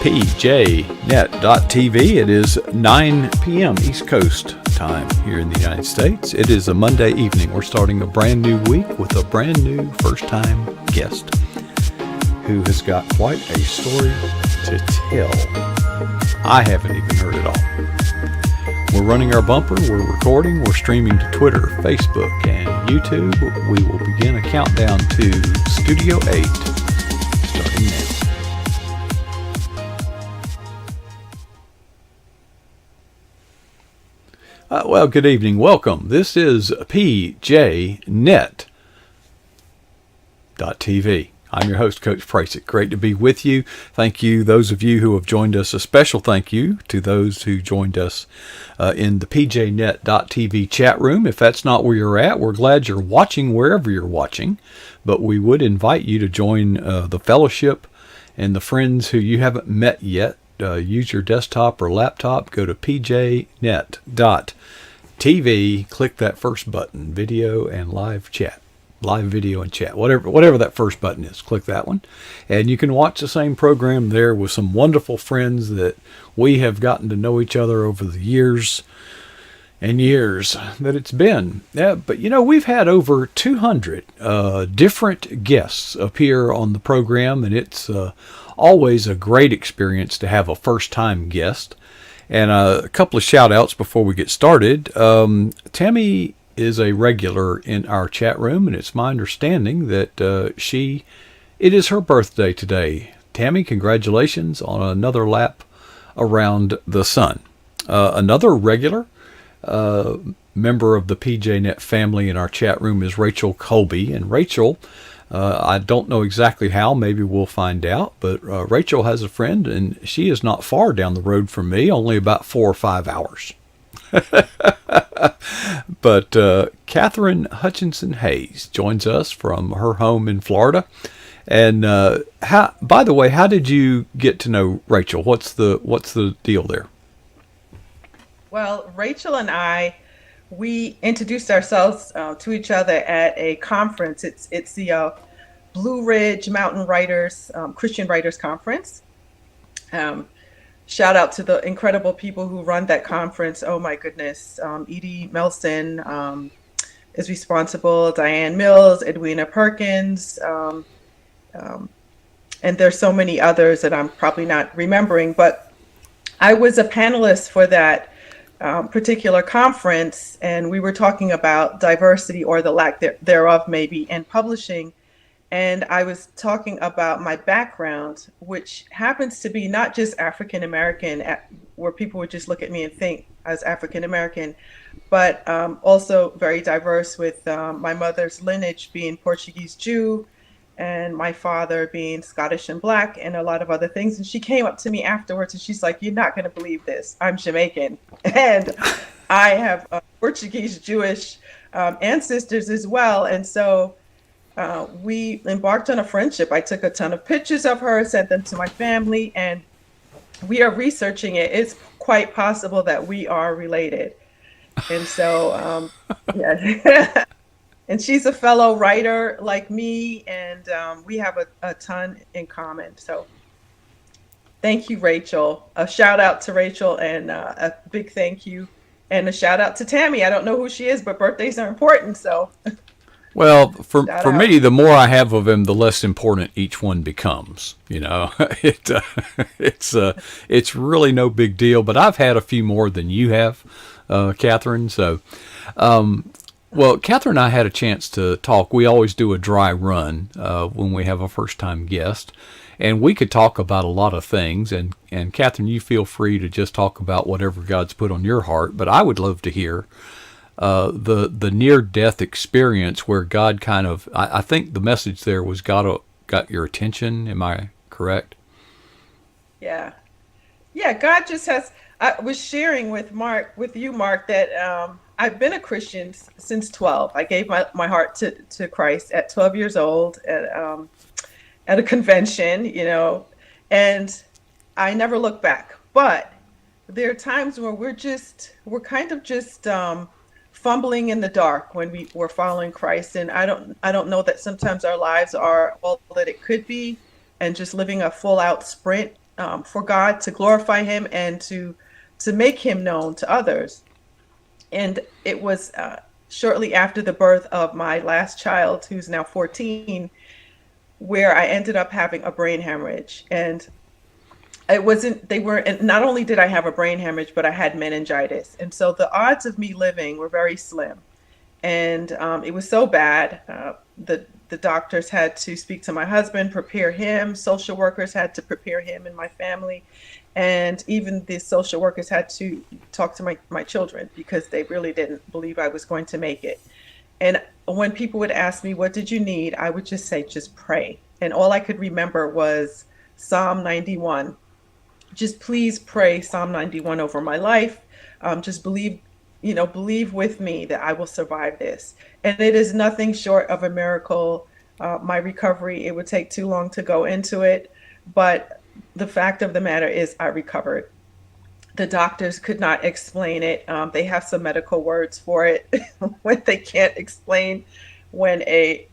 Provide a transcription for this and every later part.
pjnet.tv. It is 9 p.m. East Coast time here in the United States. It is a Monday evening. We're starting a brand new week with a brand new first-time guest who has got quite a story to tell. I haven't even heard it all. We're running our bumper, we're recording, we're streaming to Twitter, Facebook, and YouTube. We will begin a countdown to Studio 8 starting now. Well, good evening. Welcome. This is pjnet.tv. I'm your host, Coach Prasick. Great to be with you. Thank you, those of you who have joined us. A special thank you to those who joined us in the pjnet.tv chat room. If that's not where you're at, we're glad you're watching wherever you're watching. But we would invite you to join the fellowship and the friends who you haven't met yet. Use your desktop or laptop. Go to pjnet.tv. Click that first button, video and live chat. Live video and chat, whatever that first button is, click that one. And you can watch the same program there with some wonderful friends that we have gotten to know each other over the years and years that it's been. Yeah, but you know, we've had over 200 different guests appear on the program, and it's always a great experience to have a first-time guest. And a couple of shout-outs before we get started. Tammy is a regular in our chat room, and it's my understanding that it is her birthday today. Tammy, congratulations on another lap around the sun. Another regular member of the PJNet family in our chat room is Rachel Colby. And Rachel, I don't know exactly how, maybe we'll find out, but Rachel has a friend, and she is not far down the road from me, only about 4 or 5 hours. But Katherine Hutchinson-Hayes joins us from her home in Florida. And by the way, how did you get to know Rachel? What's the deal there? Well, Rachel and we introduced ourselves to each other at a conference. It's the Blue Ridge Mountain Writers Christian Writers Conference. Shout out to the incredible people who run that conference. Oh my goodness. Edie Melson is responsible, Diane Mills, Edwina Perkins, and there's so many others that I'm probably not remembering, but I was a panelist for that particular conference, and we were talking about diversity, or the lack thereof maybe, in publishing. And I was talking about my background, which happens to be not just African American, where people would just look at me and think as African American, but also very diverse, with my mother's lineage being Portuguese Jew and my father being Scottish and Black and a lot of other things. And she came up to me afterwards and she's like, "You're not going to believe this. I'm Jamaican and I have Portuguese Jewish ancestors as well." And so we embarked on a friendship. I took a ton of pictures of her, sent them to my family, and we are researching it. It's quite possible that we are related. And so, yeah. And she's a fellow writer like me, and we have a ton in common. So thank you, Rachel. A shout out to Rachel, and a big thank you. And a shout out to Tammy. I don't know who she is, but birthdays are important, so... Well, for me, the more I have of them, the less important each one becomes. You know, it's really no big deal. But I've had a few more than you have, Katherine. So, well, Katherine and I had a chance to talk. We always do a dry run when we have a first-time guest, and we could talk about a lot of things. And Katherine, you feel free to just talk about whatever God's put on your heart. But I would love to hear the near-death experience where God kind of, I think the message there was God got your attention. Am I correct? Yeah. Yeah, God just has, I was sharing with you, Mark, that I've been a Christian since 12. I gave my heart to Christ at 12 years old at a convention, you know, and I never looked back. But there are times where we're kind of just fumbling in the dark when we're following Christ. And I don't know that sometimes our lives are all that it could be, and just living a full out sprint for God, to glorify Him, and to make Him known to others. And it was shortly after the birth of my last child, who's now 14, where I ended up having a brain hemorrhage. And it wasn't, they were, and not only did I have a brain hemorrhage, but I had meningitis. And so the odds of me living were very slim. And it was so bad. The doctors had to speak to my husband, prepare him. Social workers had to prepare him and my family. And even the social workers had to talk to my children because they really didn't believe I was going to make it. And when people would ask me, what did you need? I would just say, just pray. And all I could remember was Psalm 91. Just please pray Psalm 91 over my life. Just believe, believe with me that I will survive this. And it is nothing short of a miracle. My recovery, it would take too long to go into it. But the fact of the matter is I recovered. The doctors could not explain it. They have some medical words for it when they can't explain when a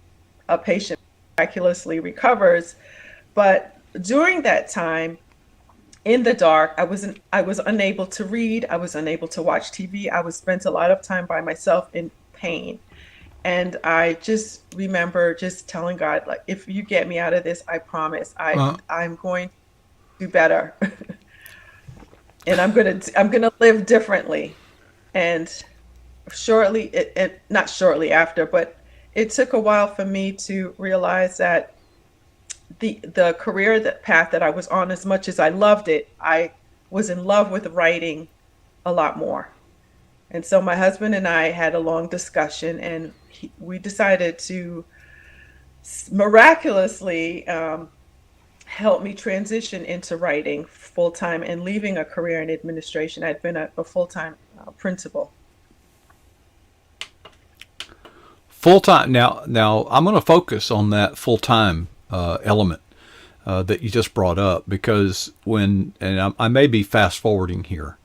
patient miraculously recovers. But during that time, in the dark, I was unable to read. I was unable to watch TV. I was spent a lot of time by myself in pain. And I just remember just telling God, like, if you get me out of this, I promise I'm going to do better. And I'm gonna live differently. And not shortly after, but it took a while for me to realize that the career, that path that I was on, as much as I loved it, I was in love with writing a lot more. And so my husband and I had a long discussion, and we decided to miraculously help me transition into writing full time and leaving a career in administration. I'd been a full time principal. Full time. Now I'm going to focus on that full time element that you just brought up, because I may be fast forwarding here.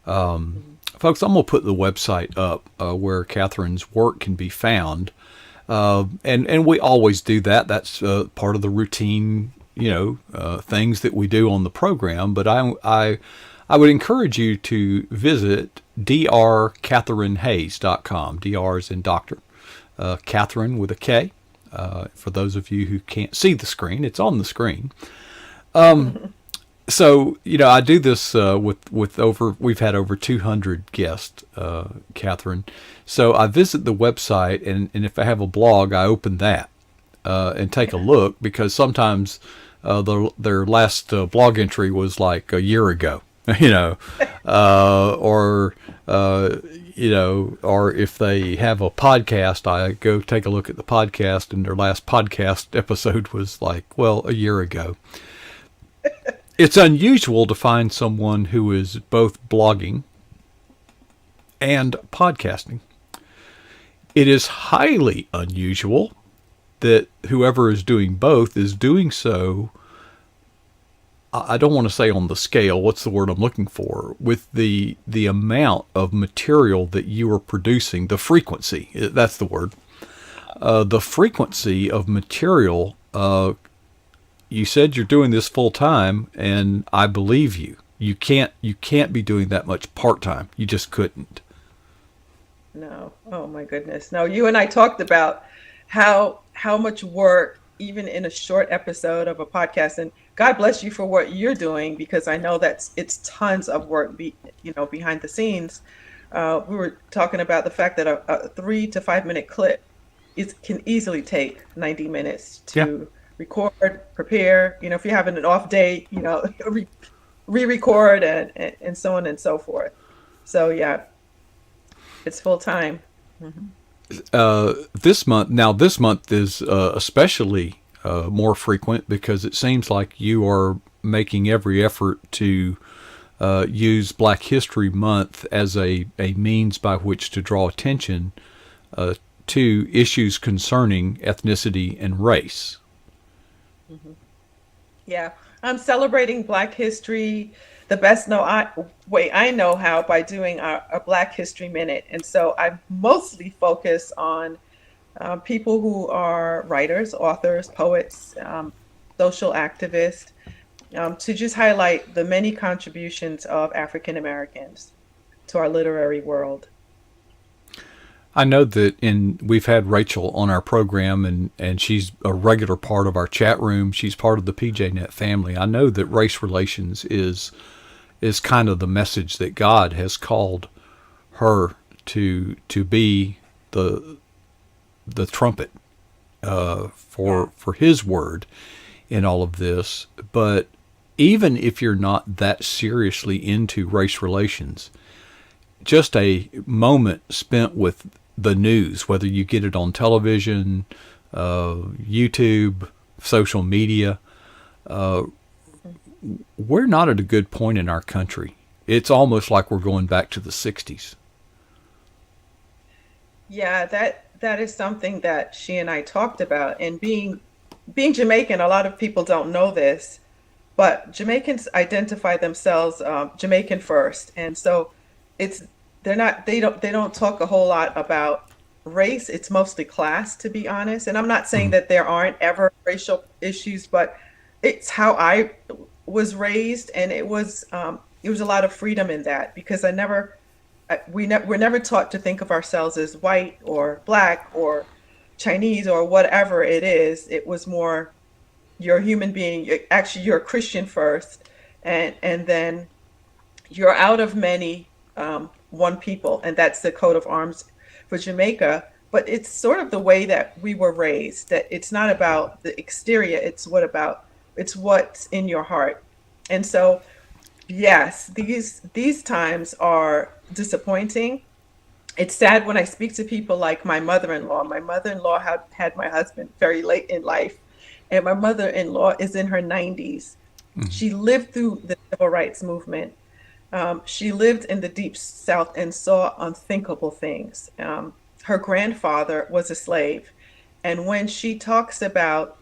Folks, I'm going to put the website up where Katherine's work can be found. And we always do that. That's part of the routine, things that we do on the program. But I would encourage you to visit drkatherinehayes.com. DR is in doctor. Katherine with a K. For those of you who can't see the screen, it's on the screen. So, I do this we've had over 200 guests, Katherine. So I visit the website, and if I have a blog, I open that and take a look, because sometimes their last blog entry was like a year ago, or if they have a podcast, I go take a look at the podcast, and their last podcast episode was like, well, a year ago. It's unusual to find someone who is both blogging and podcasting. It is highly unusual that whoever is doing both is doing so, I don't want to say on the scale, what's the word I'm looking for, with the amount of material that you are producing, the frequency, that's the word, the frequency of material. You said you're doing this full time, and I believe you. You can't be doing that much part time. You just couldn't. No. Oh my goodness. No, you and I talked about how much work, even in a short episode of a podcast, and God bless you for what you're doing, because I know it's tons of work behind the scenes. We were talking about the fact that a 3 to 5 minute clip can easily take 90 minutes to record, prepare, if you're having an off day, re-record and so on and so forth. So yeah, it's full time. Mm-hmm. This month is especially more frequent, because it seems like you are making every effort to use Black History Month as a means by which to draw attention to issues concerning ethnicity and race. Mm-hmm. Yeah, I'm celebrating Black History the best way I know how, by doing a Black History Minute. And so I mostly focus on people who are writers, authors, poets, social activists, to just highlight the many contributions of African Americans to our literary world. I know that we've had Rachel on our program, and she's a regular part of our chat room. She's part of the PJNet family. I know that race relations is kind of the message that God has called her to be the trumpet Yeah. for His word in all of this. But even if you're not that seriously into race relations, just a moment spent with the news, whether you get it on television, YouTube, social media, we're not at a good point in our country. It's almost like we're going back to the 60s. Yeah, that is something that she and I talked about. And being Jamaican, a lot of people don't know this, but Jamaicans identify themselves Jamaican first, and so it's they don't talk a whole lot about race. It's mostly class, to be honest. And I'm not saying Mhm. that there aren't ever racial issues, but it's how I was raised, and it was a lot of freedom in that because we're never taught to think of ourselves as white or black or Chinese or whatever it is. It was more you're a human being. Actually, you're a Christian first, and then you're out of many, one people, and that's the coat of arms for Jamaica. But it's sort of the way that we were raised. That it's not about the exterior. It's what's in your heart. And so, yes, these times are disappointing. It's sad when I speak to people like my mother-in-law. My mother-in-law had my husband very late in life, and my mother-in-law is in her 90s. Mhm. She lived through the civil rights movement. She lived in the deep South and saw unthinkable things. Her grandfather was a slave. And when she talks about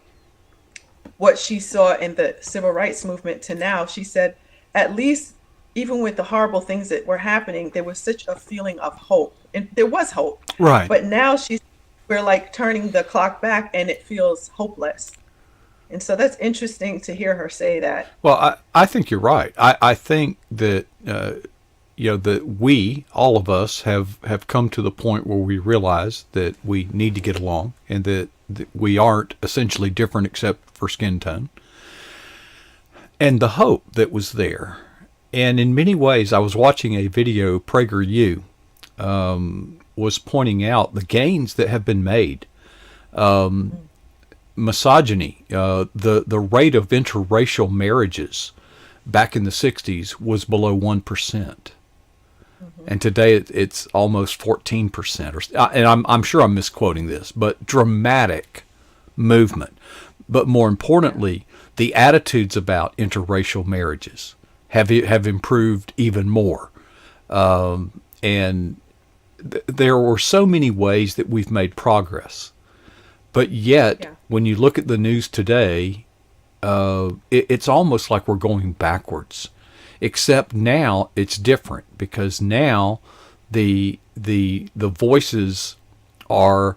what she saw in the civil rights movement to now, she said, at least even with the horrible things that were happening, there was such a feeling of hope. And there was hope. Right. But now we're like turning the clock back and it feels hopeless. And so that's interesting to hear her say that. Well, I think you're right. I think that that we, all of us, have come to the point where we realize that we need to get along, and that we aren't essentially different except for skin tone, and the hope that was there. And in many ways, I was watching a video. PragerU was pointing out the gains that have been made. Mm, Misogyny, the rate of interracial marriages back in the 60s was below 1%. mhm. And today it's almost 14%. And I'm sure I'm misquoting this, but dramatic movement. But more Yeah. importantly, the attitudes about interracial marriages have improved even more. And there were so many ways that we've made progress. But yet, Yeah. when you look at the news today, it's almost like we're going backwards. Except now it's different because now the voices are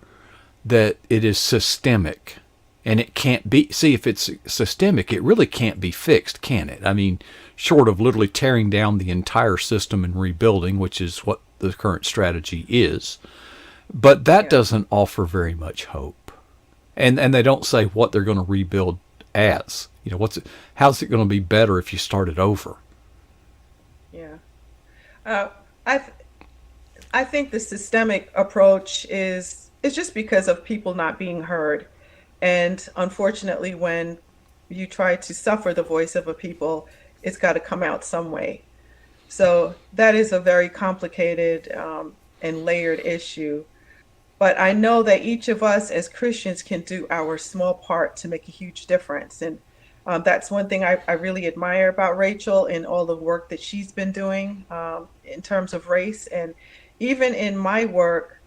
that it is systemic, and it can't be. See, if it's systemic, it really can't be fixed, can it? I mean, short of literally tearing down the entire system and rebuilding, which is what the current strategy is. But that Yeah. doesn't offer very much hope, and they don't say what they're going to rebuild as. How's it going to be better if you start it over? Yeah. Uh, I th- I think the systemic approach is just because of people not being heard. And unfortunately, when you try to suffer the voice of a people, it's got to come out some way. So that is a very complicated and layered issue. But I know that each of us as Christians can do our small part to make a huge difference. And that's one thing I really admire about Rachel and all the work that she's been doing in terms of race. And even in my work,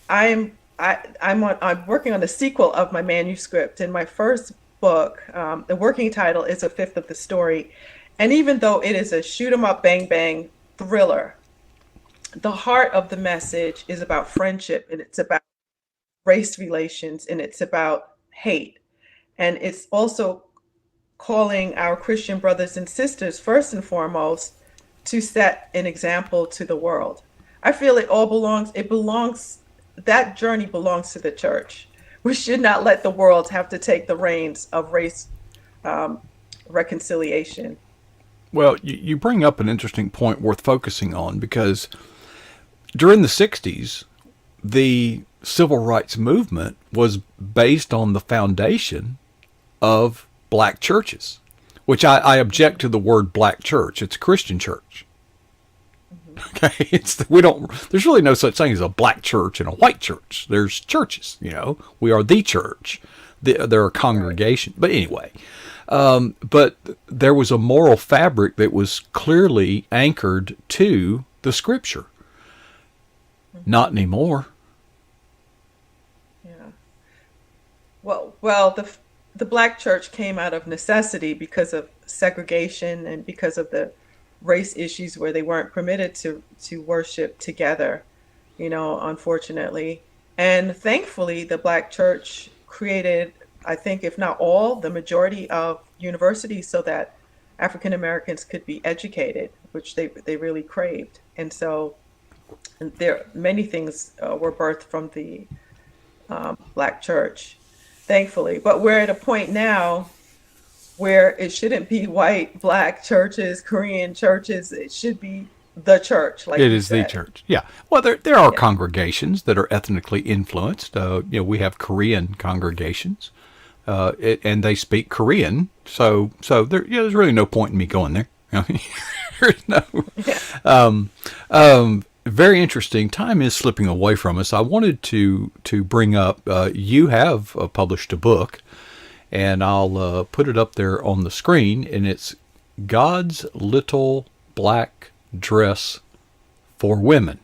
I'm working on the sequel of my manuscript. In my first book, the working title is a fifth of the story. And even though it is a shoot 'em up, bang bang thriller, the heart of the message is about friendship, and it's about race relations, and it's about hate, and it's also calling our Christian brothers and sisters, first and foremost, to set an example to the world. I feel that journey belongs to the church. We should not let the world have to take the reins of race um, reconciliation. Well, you bring up an interesting point worth focusing on because during the 60s, the civil rights movement was based on the foundation of black churches, which I object to the word black church. It's a Christian church. Okay, there's really no such thing as a black church and a white church. There's churches, we are the church. There are congregations. But anyway, but there was a moral fabric that was clearly anchored to the scripture. Not anymore. Yeah. Well, the black church came out of necessity because of segregation and because of the race issues where they weren't permitted to worship together, unfortunately. And thankfully, the black church created, I think, if not all, the majority of universities so that African Americans could be educated, which they really craved. And so there many things were birthed from the black church, thankfully. But we're at a point now where it shouldn't be white, black churches, Korean churches. It should be the church, like it you is said. the church. Yeah. Well, there are Yeah. congregations that are ethnically influenced. We have Korean congregations, and they speak Korean. So there's really no point in me going there. There's no. Very interesting. Time is slipping away from us. I wanted to bring up. You have published a book, and I'll put it up there on the screen. And it's God's Little Black Dress for Women.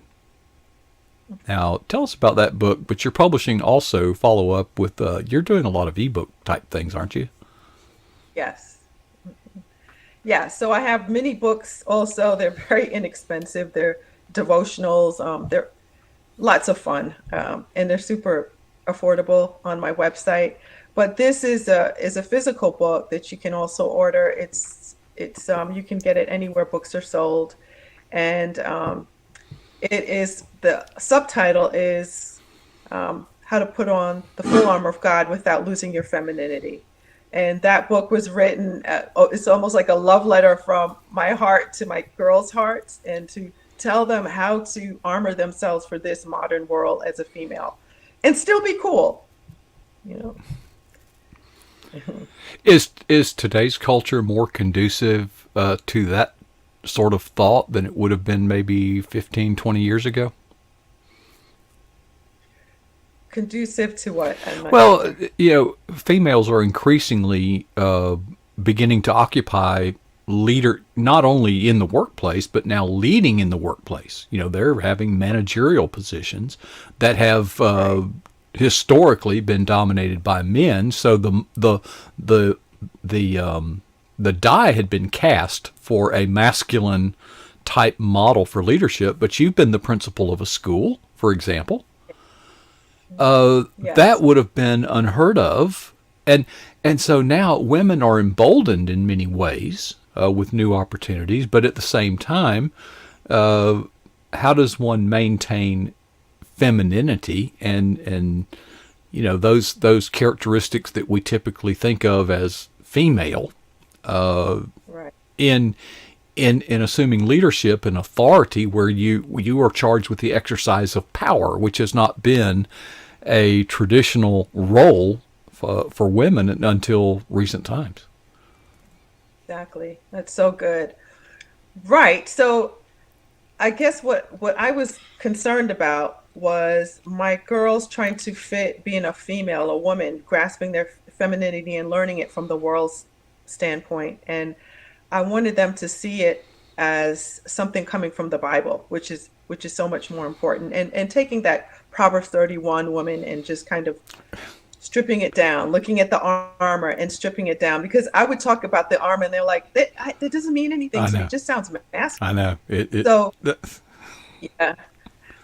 Now, tell us about that book. But you're publishing also follow up with. You're doing a lot of ebook type things, aren't you? Yes. Yeah. So I have many books also. They're very inexpensive. They're devotionals. They're lots of fun, and they're super affordable on my website. But this is a physical book that you can also order. It's you can get it anywhere books are sold, and the subtitle is How to Put On the Full Armor of God Without Losing Your Femininity. And that book was written. It's almost like a love letter from my heart to my girls' hearts, and to tell them how to armor themselves for this modern world as a female and still be cool. Is today's culture more conducive to that sort of thought than it would have been maybe 15, 20 years ago? Conducive to what? Well, females are increasingly beginning to occupy leader, not only in the workplace, but now leading in the workplace. They're having managerial positions that have historically been dominated by men. So the die had been cast for a masculine type model for leadership. But you've been the principal of a school, for example. Yes. That would have been unheard of. And so now women are emboldened in many ways with new opportunities, but at the same time, how does one maintain femininity and those characteristics that we typically think of as female Right. in assuming leadership and authority where you are charged with the exercise of power, which has not been a traditional role for women until recent times. Exactly. That's so good. Right. So I guess what I was concerned about was my girls trying to fit being a female, a woman, grasping their femininity and learning it from the world's standpoint. And I wanted them to see it as something coming from the Bible, which is so much more important. And taking that Proverbs 31 woman and just kind of stripping it down, looking at the armor and stripping it down, because I would talk about the armor and they're like, that doesn't mean anything to me. It just sounds masculine. I know. So, yeah.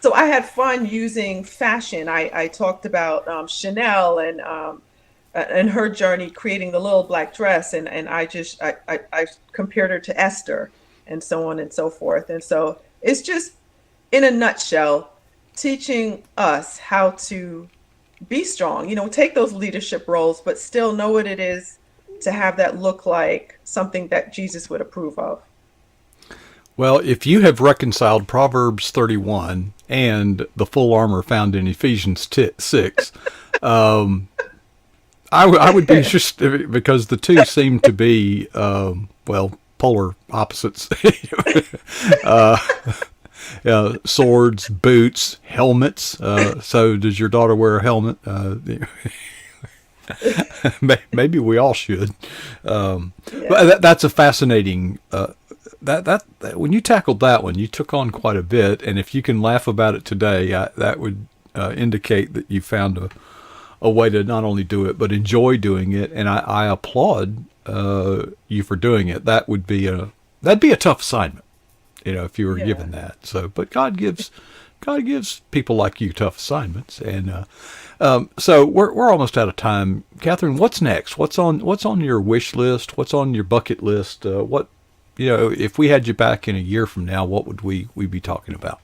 So I had fun using fashion. I talked about Chanel and and her journey creating the little black dress, and I compared her to Esther, and so on and so forth. And so it's just, in a nutshell, teaching us how to be strong, take those leadership roles, but still know what it is to have that look like something that Jesus would approve of. Well, if you have reconciled Proverbs 31 and the full armor found in Ephesians 6, I would be interested, because the two seem to be, well, polar opposites. uh, Swords, boots, helmets. So does your daughter wear a helmet? Maybe we all should. But that's a fascinating. That when you tackled that one, you took on quite a bit, and if you can laugh about it today, that would indicate that you found a way to not only do it but enjoy doing it. And I applaud you for doing it. That'd be a tough assignment, if you were given that. So, but God gives people like you tough assignments, and so we're almost out of time. Katherine, what's next? What's on your wish list? What's on your bucket list? What if we had you back in a year from now, what would we be talking about?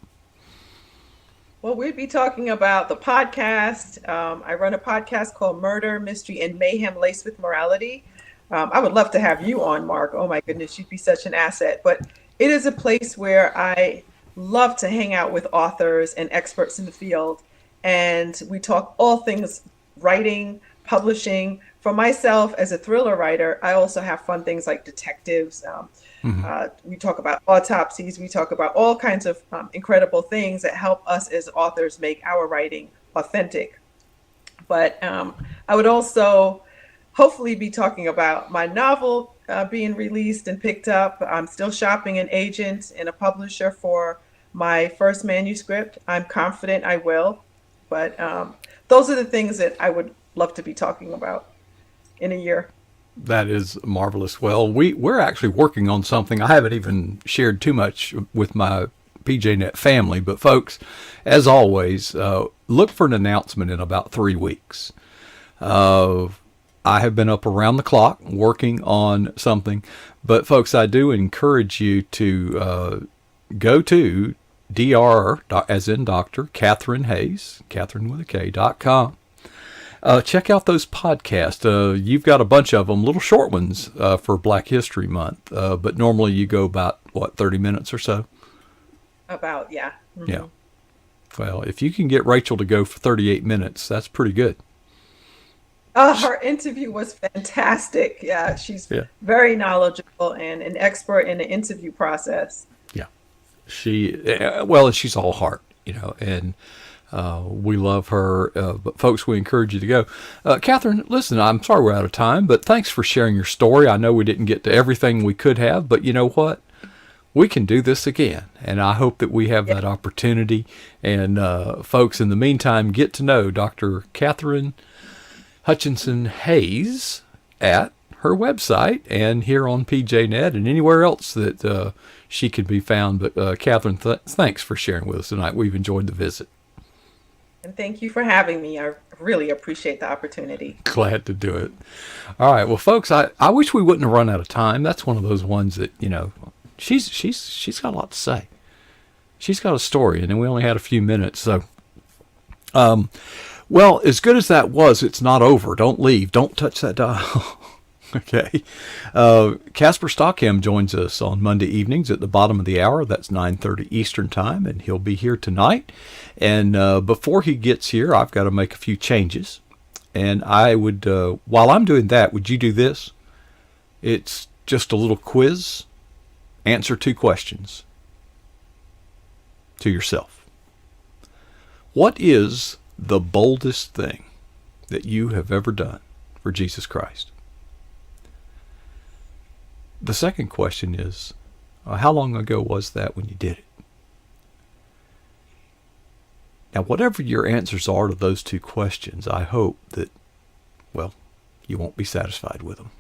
Well, we'd be talking about the podcast. I run a podcast called Murder, Mystery, and Mayhem Laced with Morality. I would love to have you on, Mark. Oh my goodness, you'd be such an asset. But it is a place where I love to hang out with authors and experts in the field. And we talk all things writing, publishing. For myself, as a thriller writer, I also have fun things like detectives. We talk about autopsies. We talk about all kinds of incredible things that help us as authors make our writing authentic. But I would also hopefully be talking about my novel being released and picked up. I'm still shopping an agent and a publisher for my first manuscript. I'm confident I will. But those are the things that I would love to be talking about in a year. That is marvelous. Well, we're actually working on something. I haven't even shared too much with my PJNet family, but folks, as always, look for an announcement in about 3 weeks. I have been up around the clock working on something, but folks, I do encourage you to go to Dr. as in Dr. Katherine Hayes, Katherine with a K.com. Check out those podcasts. You've got a bunch of them, little short ones for Black History Month, but normally you go about, 30 minutes or so? About, yeah. Mm-hmm. Yeah. Well, if you can get Rachel to go for 38 minutes, that's pretty good. Her interview was fantastic. Yeah, she's very knowledgeable and an expert in the interview process. Yeah. She's all heart, and we love her, but folks, we encourage you to go. Katherine, listen, I'm sorry we're out of time, but thanks for sharing your story. I know we didn't get to everything we could have, but you know what? We can do this again, and I hope that we have that opportunity. And folks, in the meantime, get to know Dr. Katherine Hutchinson-Hayes at her website and here on PJNet and anywhere else that she can be found. But Katherine, thanks for sharing with us tonight. We've enjoyed the visit. And thank you for having me. I really appreciate the opportunity. Glad to do it. All right. Well, folks, I wish we wouldn't have run out of time. That's one of those ones that, she's got a lot to say. She's got a story, and then we only had a few minutes. So, well, as good as that was, it's not over. Don't leave. Don't touch that dial. Okay. Casper Stockham joins us on Monday evenings at the bottom of the hour. That's 9:30 Eastern Time, and he'll be here tonight. And before he gets here, I've got to make a few changes. And I would, while I'm doing that, would you do this? It's just a little quiz. Answer 2 questions to yourself. What is the boldest thing that you have ever done for Jesus Christ? The second question is, how long ago was that when you did it? Now, whatever your answers are to those 2 questions, I hope that, you won't be satisfied with them.